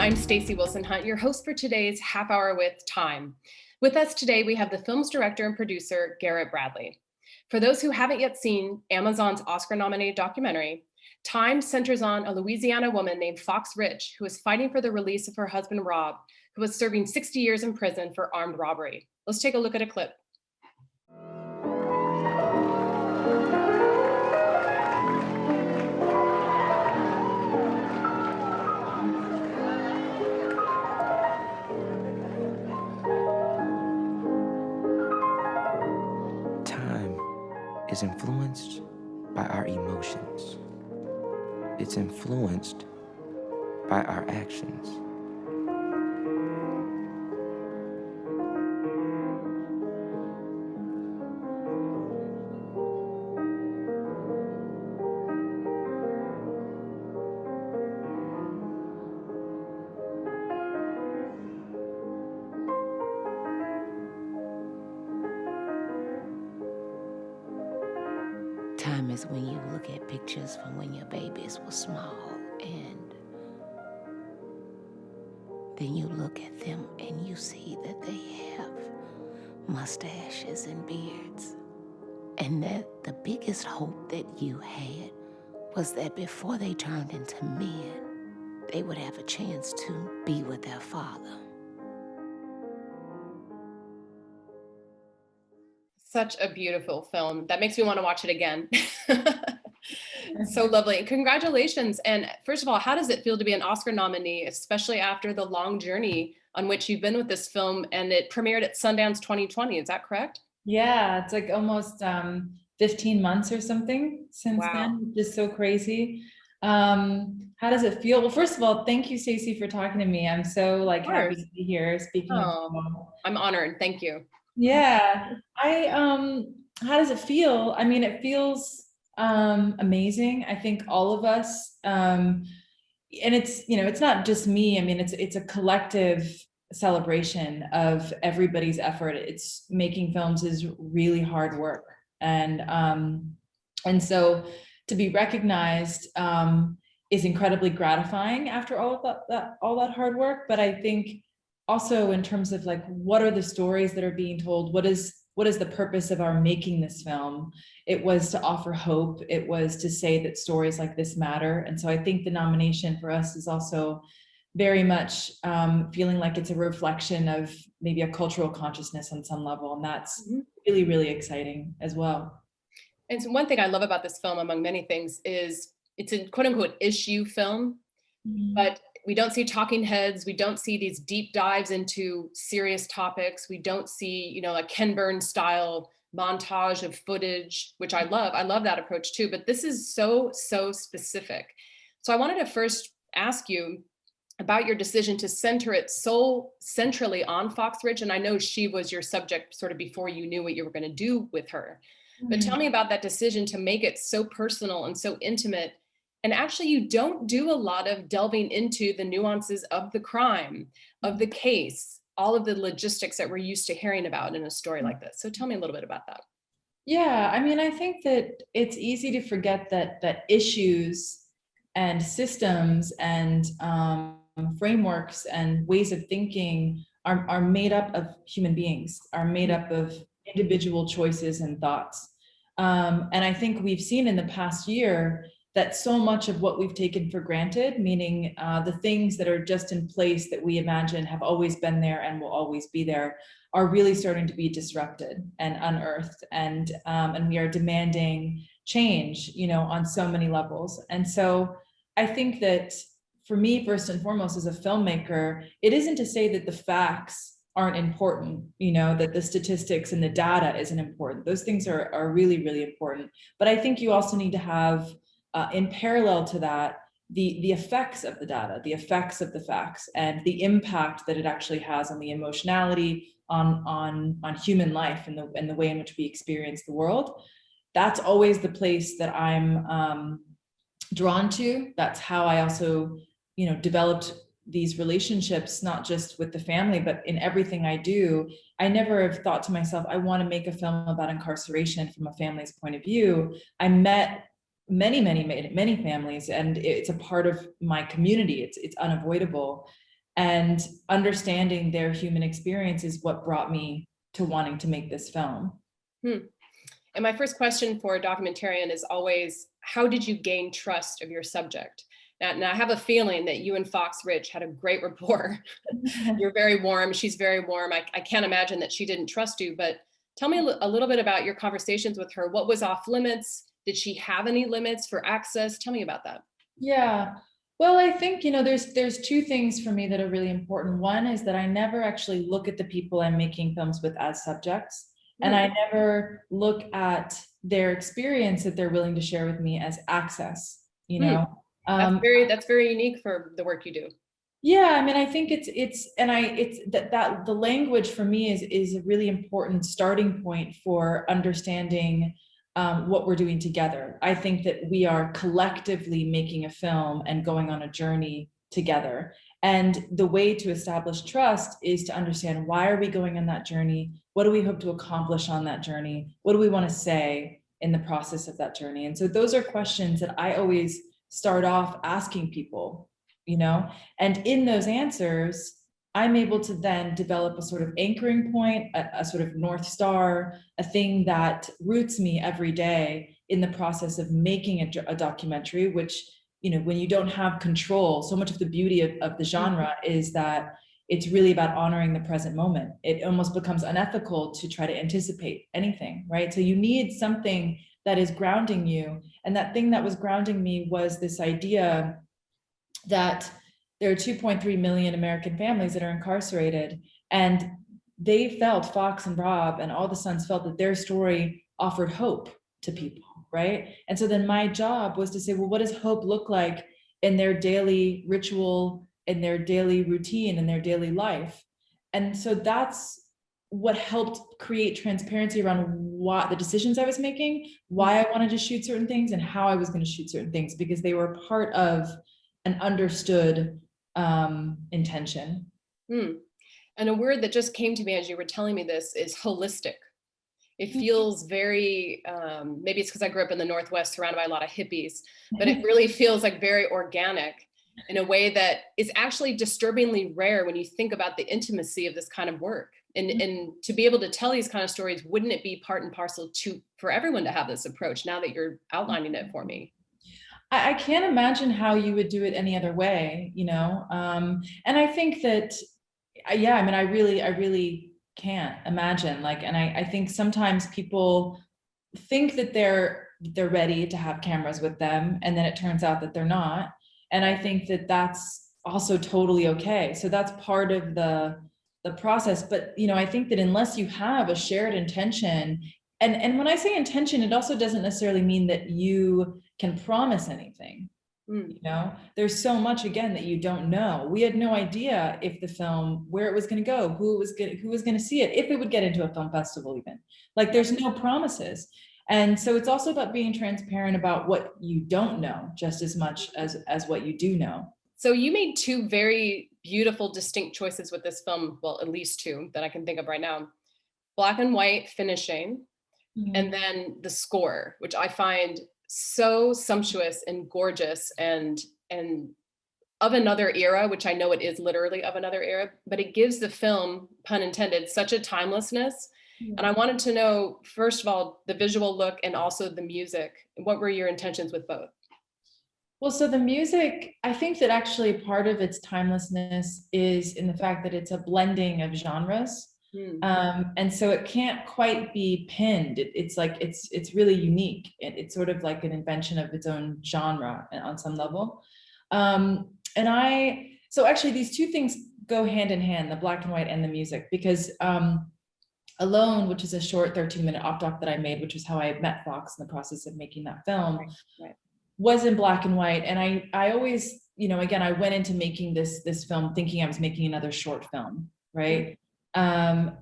I'm Stacey Wilson-Hunt, your host for today's Half Hour with Time. With us today, we have the film's director and producer, Garrett Bradley. For those who haven't yet seen Amazon's Oscar-nominated documentary, Time centers on a Louisiana woman named Fox Rich, who is fighting for the release of her husband, Rob, who was serving 60 years in prison for armed robbery. Let's take a look at a clip. Is influenced by our emotions. It's influenced by our actions. Time is when you look at pictures from when your babies were small, and then you look at them and you see that they have mustaches and beards, and that the biggest hope that you had was that before they turned into men, they would have a chance to be with their father. Such a beautiful film. That makes me want to watch it again. So lovely. Congratulations. And first of all, how does it feel to be an Oscar nominee, especially after the long journey on which you've been with this film? And it premiered at Sundance 2020. Is that correct? Yeah, it's like almost 15 months or something since then, which is so crazy. How does it feel? Well, first of all, thank you, Stacey, for talking to me. I'm so happy to be here speaking with you. I'm honored. Thank you. Yeah, how does it feel? I mean, it feels amazing. I think all of us, and it's not just me. I mean, it's a collective celebration of everybody's effort. It's making films is really hard work, and so to be recognized is incredibly gratifying after all of that hard work. But I think also in terms of like, what are the stories that are being told? What is the purpose of our making this film? It was to offer hope. It was to say that stories like this matter. And so I think the nomination for us is also very much feeling like it's a reflection of maybe a cultural consciousness on some level. And that's really, really exciting as well. And so one thing I love about this film, among many things, is it's a quote unquote issue film, but we don't see talking heads. We don't see these deep dives into serious topics. We don't see, a Ken Burns style montage of footage, which I love. I love that approach too, but this is so specific. So I wanted to first ask you about your decision to center it so centrally on Fox Rich. And I know she was your subject sort of before you knew what you were going to do with her. But tell me about that decision to make it so personal and so intimate. And actually, you don't do a lot of delving into the nuances of the crime, of the case, all of the logistics that we're used to hearing about in a story like this. So tell me a little bit about that. Yeah, I mean, I think that it's easy to forget that issues and systems and frameworks and ways of thinking are made up of human beings, are made up of individual choices and thoughts. And I think we've seen in the past year that so much of what we've taken for granted, meaning the things that are just in place that we imagine have always been there and will always be there, are really starting to be disrupted and unearthed, and we are demanding change, on so many levels. And so I think that for me, first and foremost, as a filmmaker, it isn't to say that the facts aren't important, that the statistics and the data isn't important. Those things are really, really important. But I think you also need to have in parallel to that, the effects of the data, the effects of the facts, and the impact that it actually has on the emotionality, on human life and the way in which we experience the world. That's always the place that I'm drawn to. That's how I also, developed these relationships, not just with the family, but in everything I do. I never have thought to myself, I want to make a film about incarceration from a family's point of view. I met many families, and it's a part of my community. It's unavoidable. and understanding their human experience is what brought me to wanting to make this film. And my first question for a documentarian is always, how did you gain trust of your subject? Now I have a feeling that you and Fox Rich had a great rapport. You're very warm. She's very warm. I can't imagine that she didn't trust you, but tell me a little bit about your conversations with her. What was off limits? Did she have any limits for access? Tell me about that. Yeah. Well, I think, there's two things for me that are really important. One is that I never actually look at the people I'm making films with as subjects. And I never look at their experience that they're willing to share with me as access, That's very unique for the work you do. Yeah, I mean, I think it's that the language for me is a really important starting point for understanding what we're doing together. I think that we are collectively making a film and going on a journey together. And the way to establish trust is to understand, why are we going on that journey? What do we hope to accomplish on that journey? What do we want to say in the process of that journey? And so those are questions that I always start off asking people, and in those answers, I'm able to then develop a sort of anchoring point, a sort of North Star, a thing that roots me every day in the process of making a documentary, which, when you don't have control, so much of the beauty of the genre is that it's really about honoring the present moment. It almost becomes unethical to try to anticipate anything, right? So you need something that is grounding you. And that thing that was grounding me was this idea that there are 2.3 million American families that are incarcerated, and they felt, Fox and Rob and all the sons felt, that their story offered hope to people, right? And so then my job was to say, well, what does hope look like in their daily ritual, in their daily routine, in their daily life? And so that's what helped create transparency around what the decisions I was making, why I wanted to shoot certain things, and how I was going to shoot certain things, because they were part of an understood intention. And a word that just came to me as you were telling me this is holistic. It feels very, maybe it's because I grew up in the Northwest surrounded by a lot of hippies, but it really feels like very organic in a way that is actually disturbingly rare when you think about the intimacy of this kind of work. And to be able to tell these kind of stories, wouldn't it be part and parcel for everyone to have this approach now that you're outlining it for me? I can't imagine how you would do it any other way, and I think that, yeah, I mean, I really can't imagine, and I think sometimes people think that they're ready to have cameras with them, and then it turns out that they're not. And I think that that's also totally okay. So that's part of the process. But, I think that unless you have a shared intention, and when I say intention, it also doesn't necessarily mean that you can promise anything. There's so much, again, that you don't know. We had no idea if the film, where it was going to go, who was going to see it, if it would get into a film festival, even. There's no promises. And so it's also about being transparent about what you don't know, just as much as what you do know. So you made two very beautiful, distinct choices with this film. Well, at least two that I can think of right now. Black and white finishing, and then the score, which I find so sumptuous and gorgeous and of another era, which I know it is literally of another era, but it gives the film, pun intended, such a timelessness. And I wanted to know, first of all, the visual look and also the music. What were your intentions with both? Well, so the music, I think that actually part of its timelessness is in the fact that it's a blending of genres. And so it can't quite be pinned. It's really unique. It's sort of like an invention of its own genre on some level. So actually these two things go hand in hand, the black and white and the music, because Alone, which is a short 13-minute op doc that I made, which is how I met Fox in the process of making that film, right. Was in black and white. And I always, again, I went into making this film thinking I was making another short film, right? And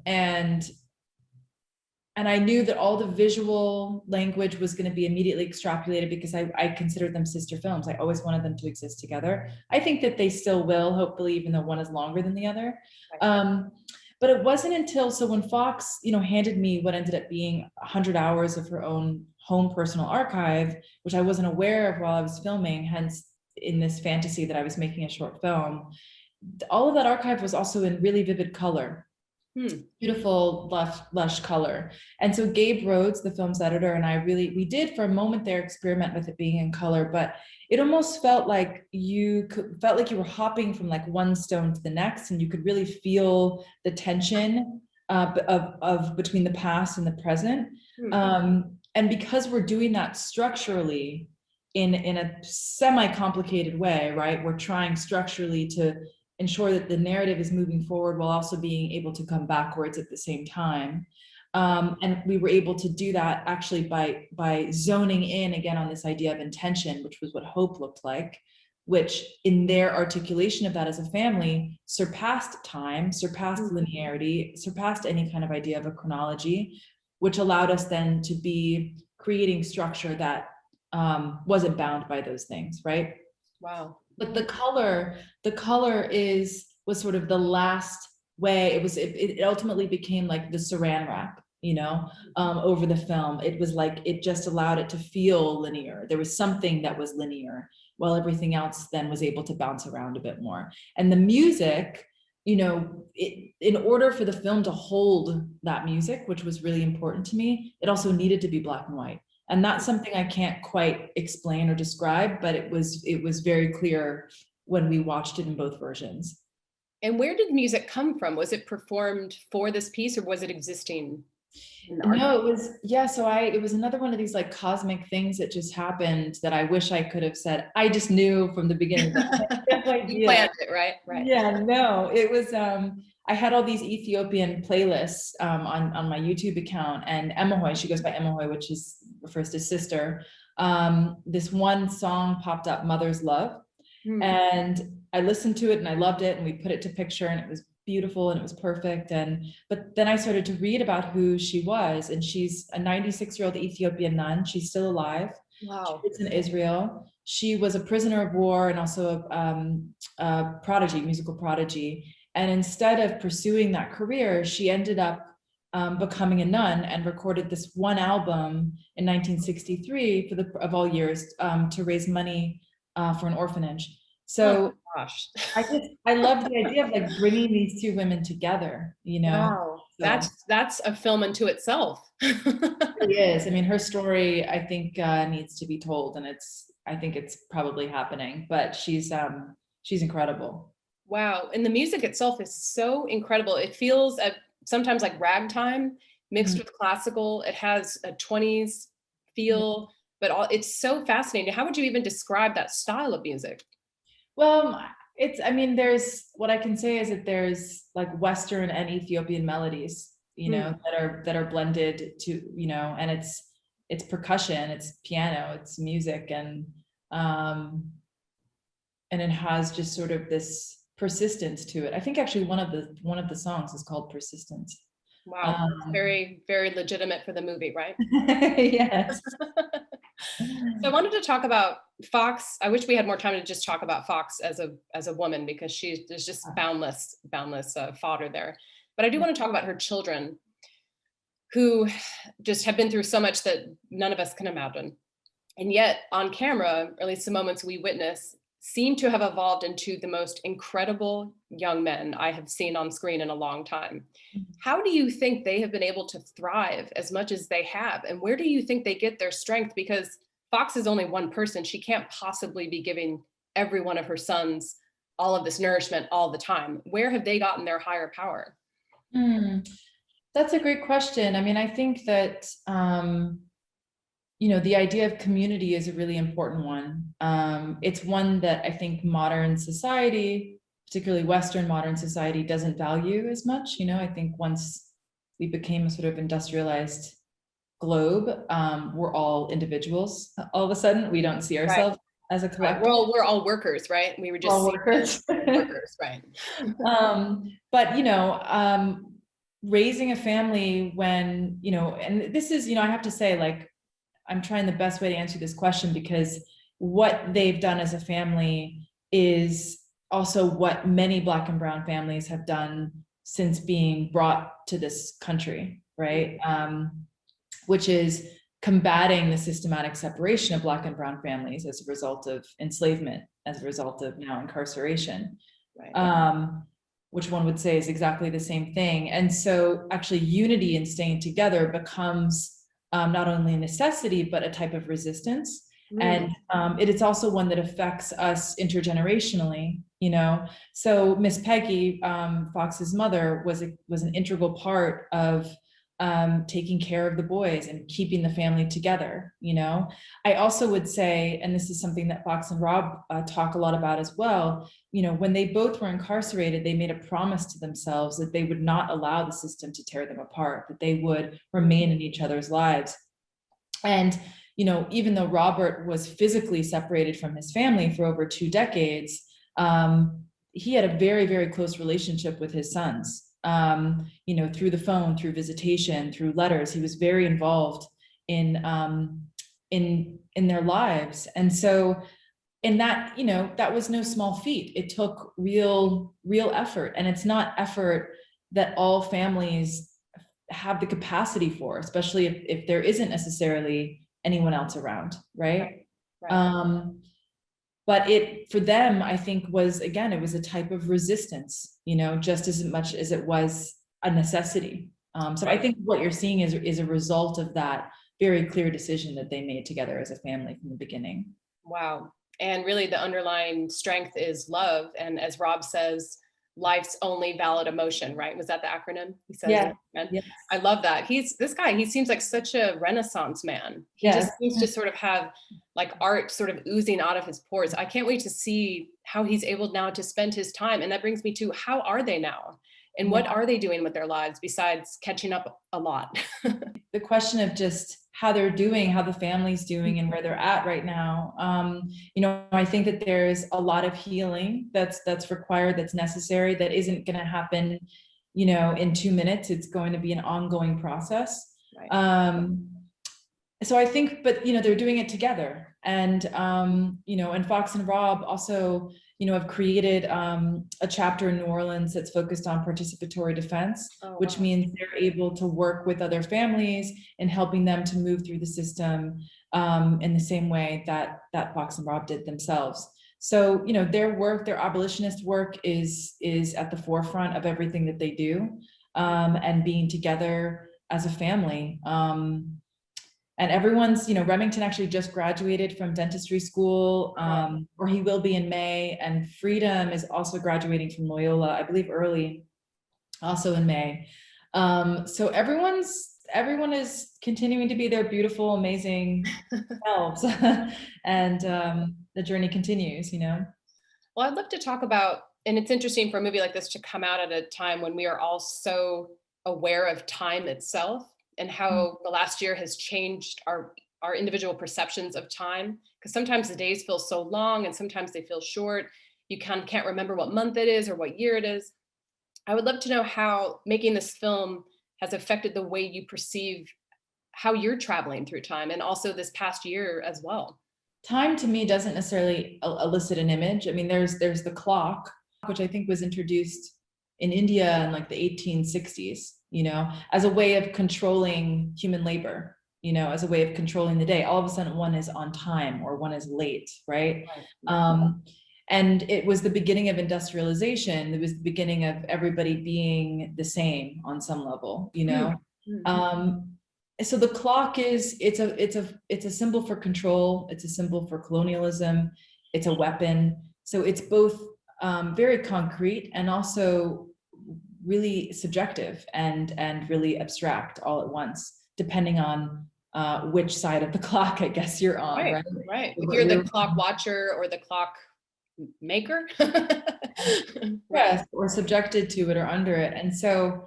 I knew that all the visual language was going to be immediately extrapolated because I considered them sister films. I always wanted them to exist together. I think that they still will, hopefully, even though one is longer than the other. But it wasn't until, so when Fox, handed me what ended up being 100 hours of her own home personal archive, which I wasn't aware of while I was filming, hence in this fantasy that I was making a short film, all of that archive was also in really vivid color. Beautiful, lush color. And so Gabe Rhodes, the film's editor, and I we did for a moment there experiment with it being in color, but it almost felt like you were hopping from like one stone to the next, and you could really feel the tension of between the past and the present. And because we're doing that structurally in a semi-complicated way, right? We're trying structurally to ensure that the narrative is moving forward while also being able to come backwards at the same time. And we were able to do that actually by zoning in again on this idea of intention, which was what hope looked like, which in their articulation of that as a family surpassed time, surpassed linearity, surpassed any kind of idea of a chronology, which allowed us then to be creating structure that wasn't bound by those things, right? Wow. But the color was sort of the last way. It ultimately became like the saran wrap, over the film. It was like, it just allowed it to feel linear. There was something that was linear, while everything else then was able to bounce around a bit more. And the music, in order for the film to hold that music, which was really important to me, it also needed to be black and white. And that's something I can't quite explain or describe, but it was very clear when we watched it in both versions. And where did music come from? Was it performed for this piece, or was it existing in the No, it was, it was another one of these like cosmic things that just happened that I wish I could have said. I just knew from the beginning. You planned it, right? Right. Yeah, no, it was, I had all these Ethiopian playlists on my YouTube account, and Emahoy, she goes by Emahoy, which refers to sister. This one song popped up, Mother's Love. And I listened to it and I loved it, and we put it to picture, and it was beautiful and it was perfect. But then I started to read about who she was, and she's a 96-year-old Ethiopian nun. She's still alive. Wow. She lives in Israel. She was a prisoner of war and also a prodigy, musical prodigy. And instead of pursuing that career, she ended up becoming a nun and recorded this one album in 1963 of all years to raise money for an orphanage. So gosh, I love the idea of like bringing these two women together, Wow. So, that's a film unto itself. it really is. I mean, her story, I think, needs to be told, and I think it's probably happening, but she's incredible. Wow. And the music itself is so incredible. It feels sometimes like ragtime mixed with classical. It has a 20s feel, but it's so fascinating. How would you even describe that style of music? Well, there's, what I can say is that there's like Western and Ethiopian melodies, that are blended to, and it's percussion, it's piano, it's music, and it has just sort of this persistence to it. I think actually one of the songs is called Persistence. Wow. Very, very legitimate for the movie, right? Yes. So I wanted to talk about Fox. I wish we had more time to just talk about Fox as a woman, because there's just boundless fodder there. But I do want to talk about her children, who just have been through so much that none of us can imagine. And yet on camera, or at least the moments we witness, seem to have evolved into the most incredible young men I have seen on screen in a long time. How do you think they have been able to thrive as much as they have? And where do you think they get their strength? Because Fox is only one person. She can't possibly be giving every one of her sons all of this nourishment all the time. Where have they gotten their higher power? That's a great question. I mean, I think that, the idea of community is a really important one. It's one that I think modern society, particularly Western modern society, doesn't value as much. I think once we became a sort of industrialized globe, we're all individuals. All of a sudden, we don't see ourselves as a collective. We're all workers, right? We were just all workers. Workers, right? But raising a family when, and this is, I have to say, like, I'm trying the best way to answer this question, because what they've done as a family is also what many Black and brown families have done since being brought to this country, right? Which is combating the systematic separation of Black and brown families as a result of enslavement, as a result of now incarceration. Right. Which one would say is exactly the same thing. And so actually unity and staying together becomes not only a necessity, but a type of resistance. Mm. And it is also one that affects us intergenerationally, you know. So Miss Peggy, Fox's mother, was an integral part of taking care of the boys and keeping the family together, you know. I also would say, and this is something that Fox and Rob talk a lot about as well, you know, when they both were incarcerated, they made a promise to themselves that they would not allow the system to tear them apart, that they would remain in each other's lives. And, you know, even though Robert was physically separated from his family for over 2 decades, he had a very, very close relationship with his sons. You know, through the phone, through visitation, through letters. He was very involved in their lives. And so, and that, you know, that was no small feat. It took real effort. And it's not effort that all families have the capacity for, especially if there isn't necessarily anyone else around, right? Right. But it, for them, I think was, again, it was a type of resistance, you know, just as much as it was a necessity. So I think what you're seeing is a result of that very clear decision that they made together as a family from the beginning. Wow. And really the underlying strength is love. And as Rob says, life's only valid emotion, right? Was that the acronym he says? Yeah. And Yes. I love that. This guy, he seems like such a Renaissance man. He Yes. just seems to sort of have like art sort of oozing out of his pores. I can't wait to see how he's able now to spend his time. And that brings me to, how are they now? And what are they doing with their lives besides catching up a lot? The question of just how they're doing, how the family's doing, and where they're at right now. You know, I think that there's a lot of healing that's required, that's necessary, that isn't going to happen, you know, in 2 minutes. It's going to be an ongoing process. Right. So I think, but you know, they're doing it together, and you know, and Fox and Rob also, you know, have created a chapter in New Orleans that's focused on participatory defense, which means they're able to work with other families in helping them to move through the system in the same way that Fox and Rob did themselves. So, you know, their work, their abolitionist work is at the forefront of everything that they do, and being together as a family. And everyone's, you know, Remington actually just graduated from dentistry school, or he will be in May. And Freedom is also graduating from Loyola, I believe early, also in May. So everyone is continuing to be their beautiful, amazing selves. And the journey continues, you know? Well, I'd love to talk about, and it's interesting for a movie like this to come out at a time when we are all so aware of time itself and how the last year has changed our individual perceptions of time. Because sometimes the days feel so long and sometimes they feel short. You can't remember what month it is or what year it is. I would love to know how making this film has affected the way you perceive how you're traveling through time, and also this past year as well. Time to me doesn't necessarily elicit an image. I mean, there's the clock, which I think was introduced in India in like the 1860s, you know, as a way of controlling human labor, you know, as a way of controlling the day. All of a sudden one is on time or one is late, right? And it was the beginning of industrialization. It was the beginning of everybody being the same on some level, you know? So the clock it's a symbol for control. It's a symbol for colonialism. It's a weapon. So it's both very concrete and also really subjective and really abstract all at once, depending on which side of the clock, I guess, you're on, right? Right. If you're the clock watcher or the clock maker. Yes, or subjected to it or under it. And so,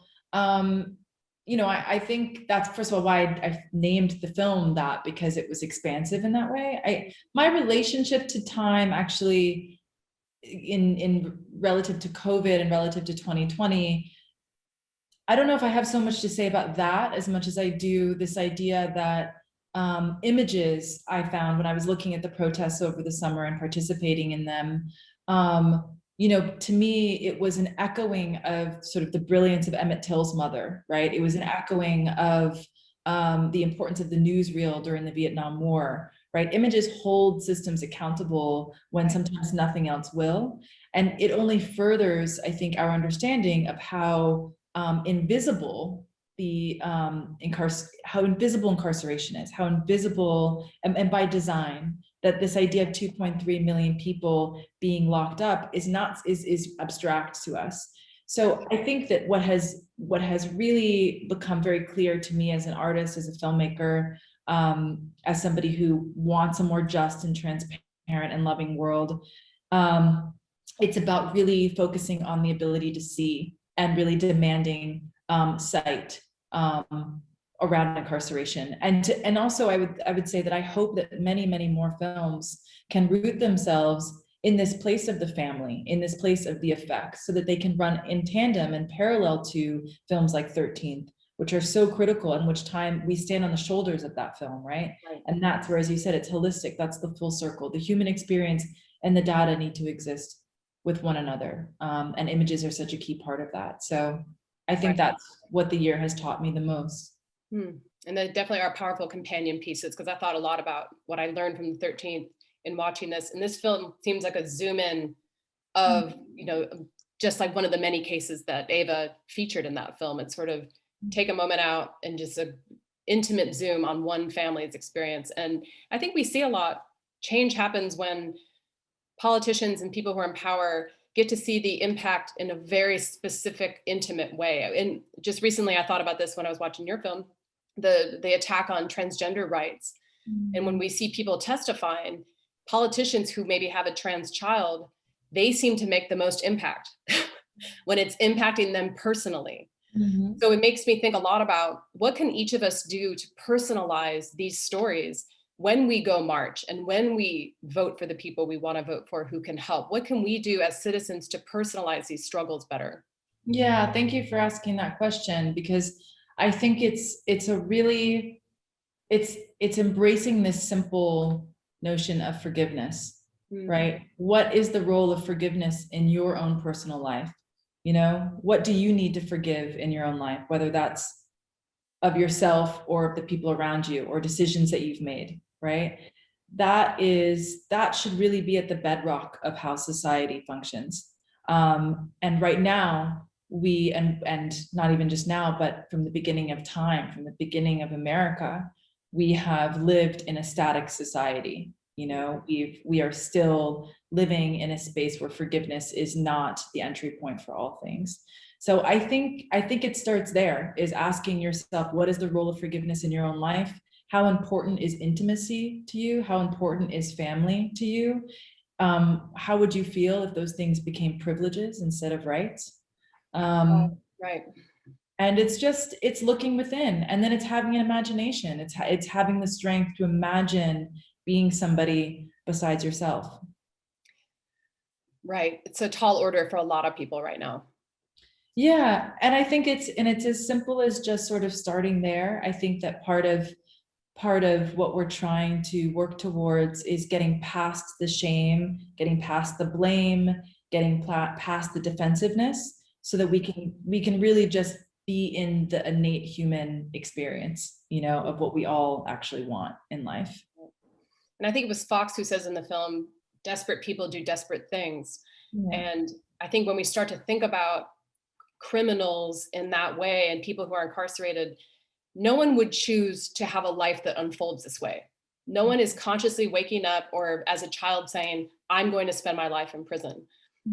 you know, I think that's, first of all, why I named the film that, because it was expansive in that way. My relationship to time actually in relative to COVID and relative to 2020, I don't know if I have so much to say about that as much as I do this idea that images I found when I was looking at the protests over the summer and participating in them, you know, to me, it was an echoing of sort of the brilliance of Emmett Till's mother, right? It was an echoing of the importance of the newsreel during the Vietnam War, right? Images hold systems accountable when sometimes nothing else will. And it only furthers, I think, our understanding of how invisible the how invisible incarceration is, how invisible, and by design, that this idea of 2.3 million people being locked up is abstract to us. So I think that what has really become very clear to me as an artist, as a filmmaker, as somebody who wants a more just and transparent and loving world, it's about really focusing on the ability to see and really demanding sight around incarceration. And also I would say that I hope that many more films can root themselves in this place of the family, in this place of the effects, so that they can run in tandem and parallel to films like 13th, which are so critical, and which time we stand on the shoulders of that film, right? And that's where, as you said, it's holistic. That's the full circle. The human experience and the data need to exist with one another. And images are such a key part of that. So I think that's what the year has taught me the most. And they definitely are powerful companion pieces, because I thought a lot about what I learned from the 13th in watching this. And this film seems like a zoom in of, you know, just like one of the many cases that Ava featured in that film. It's sort of take a moment out and just an intimate zoom on one family's experience. And I think we see a lot. Change happens when politicians and people who are in power get to see the impact in a very specific, intimate way. And just recently, I thought about this when I was watching your film, the attack on transgender rights. And when we see people testifying, politicians who maybe have a trans child, they seem to make the most impact when it's impacting them personally. So it makes me think a lot about what can each of us do to personalize these stories when we go march and when we vote for the people we want to vote for who can help. What can we do as citizens to personalize these struggles better? Yeah, thank you for asking that question, because I think it's a really, it's embracing this simple notion of forgiveness, right? What is the role of forgiveness in your own personal life? You know, what do you need to forgive in your own life, whether that's of yourself or of the people around you, or decisions that you've made, right? That should really be at the bedrock of how society functions. And right now, and not even just now, but from the beginning of time, from the beginning of America, we have lived in a static society. You know, we are still living in a space where forgiveness is not the entry point for all things. So I think it starts there, is asking yourself, what is the role of forgiveness in your own life? How important is intimacy to you? How important is family to you? How would you feel if those things became privileges instead of rights? Right. And it's looking within, and then it's having an imagination. It's having the strength to imagine being somebody besides yourself. Right. It's a tall order for a lot of people right now. Yeah. And I think it's as simple as just sort of starting there. I think that part of what we're trying to work towards is getting past the shame, getting past the blame, getting past the defensiveness, so that we can really just be in the innate human experience, you know, of what we all actually want in life. And I think it was Fox who says in the film, desperate people do desperate things. Yeah. And I think when we start to think about criminals in that way and people who are incarcerated, no one would choose to have a life that unfolds this way. No one is consciously waking up or as a child saying, I'm going to spend my life in prison.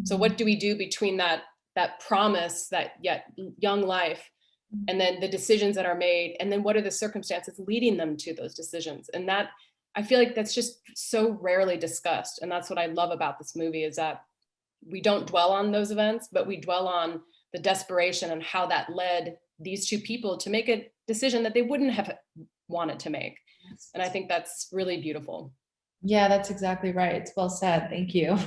So what do we do between that promise, that yet young life, and then the decisions that are made, and then what are the circumstances leading them to those decisions? And that, I feel like that's just so rarely discussed. And that's what I love about this movie, is that we don't dwell on those events, but we dwell on the desperation and how that led these two people to make a decision that they wouldn't have wanted to make. And I think that's really beautiful. Yeah, that's exactly right. It's well said. Thank you.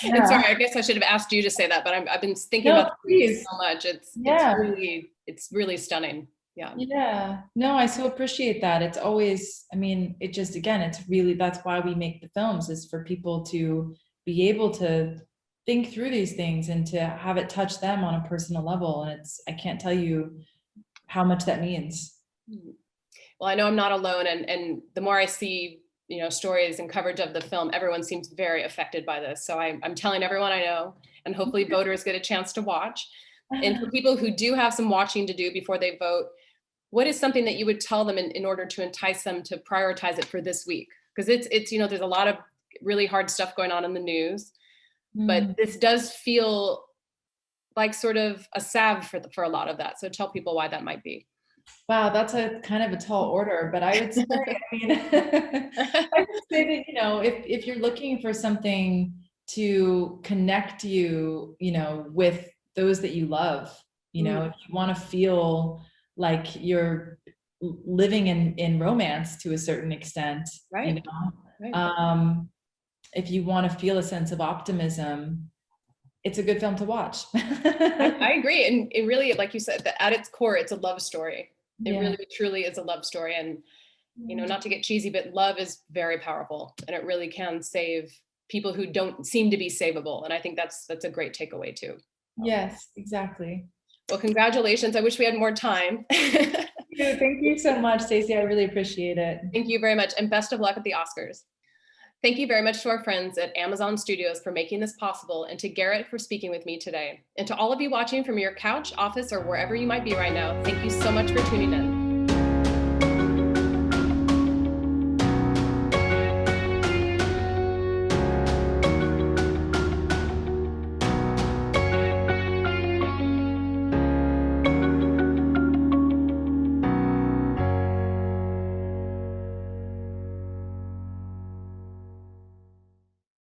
And sorry, I guess I should have asked you to say that, but I've been thinking about this so much. It's really stunning. Yeah. Yeah. No, I so appreciate that. It's always, I mean, it just, again, it's really, that's why we make the films, is for people to be able to think through these things and to have it touch them on a personal level. And I can't tell you how much that means. Well, I know I'm not alone. And the more I see stories and coverage of the film, everyone seems very affected by this. So I'm telling everyone I know, and hopefully voters get a chance to watch. And for people who do have some watching to do before they vote, what is something that you would tell them in order to entice them to prioritize it for this week? Because it's there's a lot of really hard stuff going on in the news, but this does feel like sort of a salve for a lot of that. So tell people why that might be. Wow, that's a kind of a tall order, but I would say, I would say that, if you're looking for something to connect you, with those that you love, if you want to feel like you're living in romance to a certain extent, Right. if you want to feel a sense of optimism, it's a good film to watch. I agree. And it really, like you said, at its core, it's a love story. It really truly is a love story. And, not to get cheesy, but love is very powerful, and it really can save people who don't seem to be savable. And I think that's a great takeaway too. Yes, exactly. Well, congratulations. I wish we had more time. Thank you so much, Stacey. I really appreciate it. Thank you very much. And best of luck at the Oscars. Thank you very much to our friends at Amazon Studios for making this possible, and to Garrett for speaking with me today. And to all of you watching from your couch, office, or wherever you might be right now, thank you so much for tuning in.